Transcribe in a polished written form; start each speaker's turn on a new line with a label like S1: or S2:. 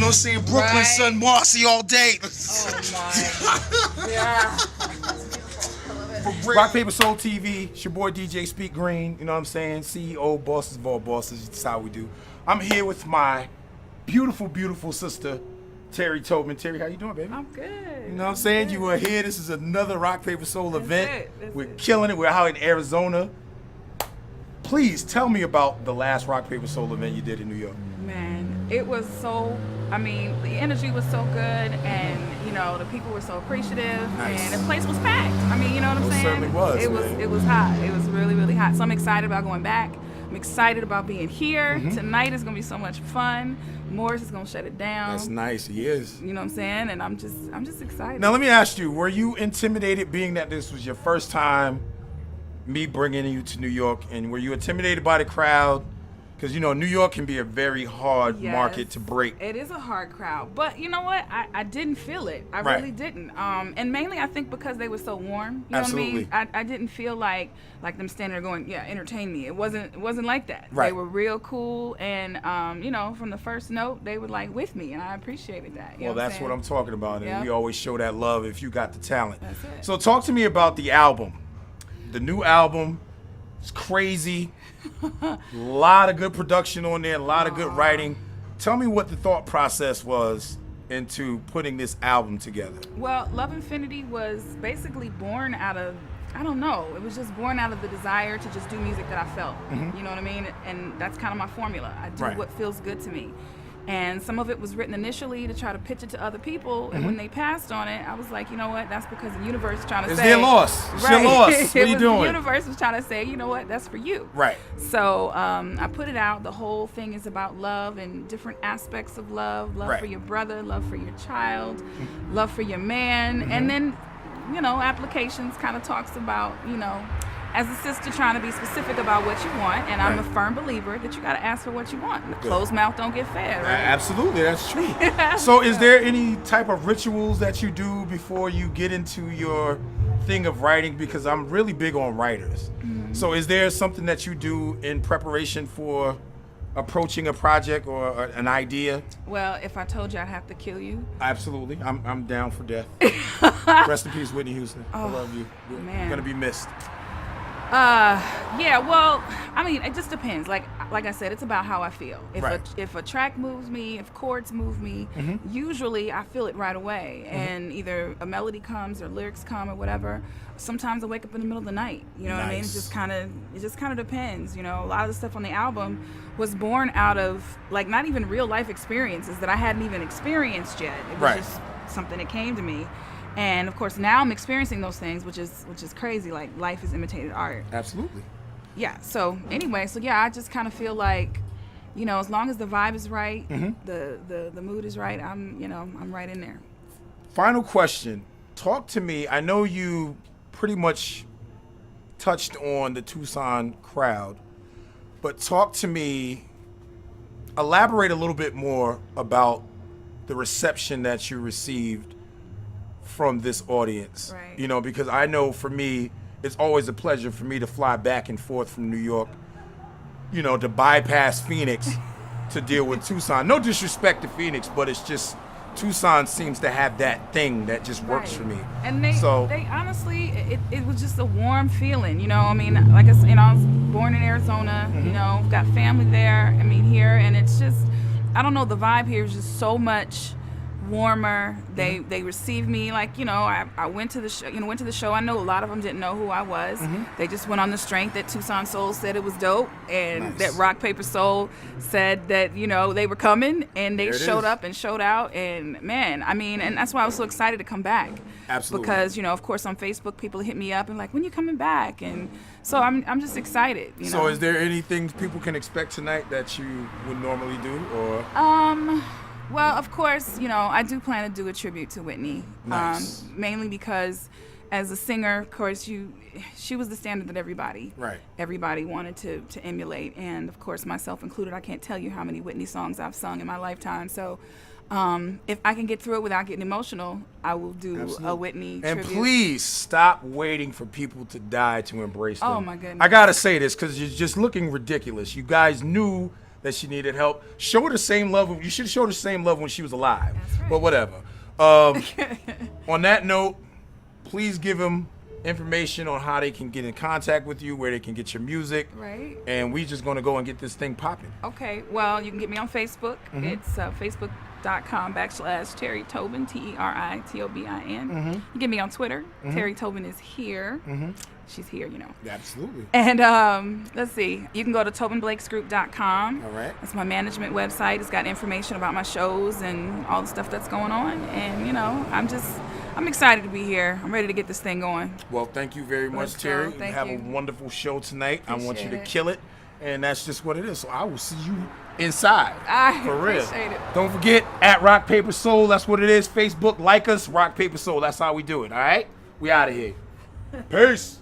S1: You know what I'm saying? Brooklyn,
S2: Right.
S1: son, Marcy all day.
S2: Oh my. Yeah.
S3: Rock Paper Soul TV. It's your boy DJ Speek Greene. You know what I'm saying? CEO, bosses of all bosses. That's how we do. I'm here with my beautiful, beautiful sister, Teri Tobin. Teri, how you doing, baby?
S2: I'm good.
S3: You know what I'm saying? You were here. This is another Rock Paper Soul event.
S2: That's
S3: We're
S2: it.
S3: killing it. We're out in Arizona. Please tell me about the last Rock Paper Soul event you did in New York.
S2: Man, it was so, I mean, the energy was so good, and, you know, the people were so appreciative,
S3: Nice.
S2: and the place was packed. I mean, you know what I'm
S3: It
S2: saying?
S3: certainly was,
S2: It was,
S3: man.
S2: it was hot. It was really, really hot. So I'm excited about going back. I'm excited about being here.
S3: Mm-hmm.
S2: Tonight is going to be so much fun. Morris is going to shut it down.
S3: That's nice. He is.
S2: You know what I'm saying? And I'm just excited.
S3: Now let me ask you: were you intimidated, being that this was your first time, me bringing you to New York, and were you intimidated by the crowd? Because you know New York can be a very hard
S2: Yes.
S3: market to break.
S2: It is a hard crowd, but you know what? I didn't feel it. I
S3: Right.
S2: really didn't. And mainly I think because they were so warm. You
S3: Absolutely.
S2: know what I mean? I didn't feel like them standing there going, yeah, entertain me. It wasn't like that.
S3: Right.
S2: They were real cool, and you know, from the first note, they were like with me, and I appreciated that. You
S3: Well,
S2: know
S3: that's what I'm talking about, and
S2: Yep.
S3: we always show that love if you got the talent.
S2: That's it.
S3: So talk to me about the album. The new album. It's crazy. A lot of good production on there, a lot of good writing. Tell me what the thought process was into putting this album together.
S2: Well, Love Infinity was basically born out of, I don't know, it was just born out of the desire to just do music that I felt. You know what I mean? And that's kind of my formula. I do
S3: Right.
S2: what feels good to me. And some of it was written initially to try to pitch it to other people. And when they passed on it, I was like, you know what? That's because the universe is trying to
S3: It's
S2: say.
S3: their loss. It's your loss. What are you doing?
S2: The universe was trying to say, you know what? That's for you.
S3: Right.
S2: So I put it out. The whole thing is about love and different aspects of love. Love
S3: Right.
S2: for your brother, love for your child, love for your man. And then, you know, applications kind of talks about, you know, as a sister trying to be specific about what you want. And I'm a
S3: Right.
S2: firm believer that you got to ask for what you want. The closed mouth don't get fed, right?
S3: Absolutely, that's true. So is there any type of rituals that you do before you get into your thing of writing? Because I'm really big on writers. So is there something that you do in preparation for approaching a project or an idea?
S2: Well, if I told you I'd have to kill you.
S3: Absolutely. I'm down for death. Rest in peace, Whitney Houston. I love you. You're
S2: man.
S3: gonna be missed.
S2: Yeah, well, I mean, it just depends. Like I said, it's about how I feel.
S3: Right.
S2: If a track moves me, if chords move me, usually I feel it right away. And either a melody comes or lyrics come or whatever. Sometimes I wake up in the middle of the night. You know what I mean? It
S3: Nice.
S2: just kind of depends. You know, a lot of the stuff on the album was born out of like not even real life experiences that I hadn't even experienced yet. It was
S3: Right.
S2: just something that came to me. And of course now I'm experiencing those things, which is crazy. Like life is imitated art.
S3: Absolutely.
S2: Yeah, so anyway, so yeah, I just kind of feel like, you know, as long as the vibe is right, the mood is right, I'm right in there.
S3: Final question. Talk to me. I know you pretty much touched on the Tucson crowd, but talk to me, elaborate a little bit more about the reception that you received from this audience.
S2: Right.
S3: You know, because I know for me, it's always a pleasure for me to fly back and forth from New York, you know, to bypass Phoenix to deal with Tucson. No disrespect to Phoenix, but it's just Tucson seems to have that thing that just works
S2: Right.
S3: for me.
S2: And they
S3: So-
S2: honestly, it was just a warm feeling, you know. I mean, like I said, you know, I was born in Arizona, you know, got family there. I mean, here, and it's just, I don't know, the vibe here is just so much warmer. They received me like, you know, I went to the show. I know a lot of them didn't know who I was. They just went on the strength that Tucson Soul said it was dope, and
S3: Nice.
S2: that Rock Paper Soul said that, you know, they were coming, and they
S3: There it
S2: showed
S3: is.
S2: up and showed out. And man, I mean, and that's why I was so excited to come back.
S3: Absolutely.
S2: Because, you know, of course on Facebook people hit me up and like, when you coming back? And so I'm just excited, you know.
S3: So is there anything people can expect tonight that you would normally do, or?
S2: Well, of course, you know, I do plan to do a tribute to Whitney.
S3: Nice.
S2: Mainly because as a singer, of course, she was the standard that everybody wanted to emulate. And of course, myself included, I can't tell you how many Whitney songs I've sung in my lifetime. So if I can get through it without getting emotional, I will do a Whitney
S3: And
S2: tribute.
S3: please stop waiting for people to die to embrace them.
S2: Oh, my goodness.
S3: I gotta say this because you're just looking ridiculous. You guys knew that she needed help. Show her the same love. You should show her the same love when she was alive.
S2: That's right.
S3: But whatever. On that note, please give them information on how they can get in contact with you, where they can get your music.
S2: Right.
S3: And we just gonna go and get this thing popping.
S2: Okay. Well, you can get me on Facebook. It's facebook.com/Teri Tobin, TeriTobin. You get me on Twitter. Teri Tobin is here. She's here, you know.
S3: Absolutely.
S2: And let's see. You can go to TobinBlakesGroup.com.
S3: All right.
S2: That's my management website. It's got information about my shows and all the stuff that's going on. And, you know, I'm excited to be here. I'm ready to get this thing going.
S3: Well, thank you very much,
S2: Let's go.
S3: Terry.
S2: Thank
S3: Have
S2: you.
S3: a wonderful show tonight. I want you to
S2: Appreciate it.
S3: kill it. And that's just what it is. So I will see you inside. For real.
S2: Appreciate it.
S3: Don't forget, at Rock Paper Soul. That's what it is. Facebook, like us. Rock Paper Soul. That's how we do it. All right? We out of here. Peace.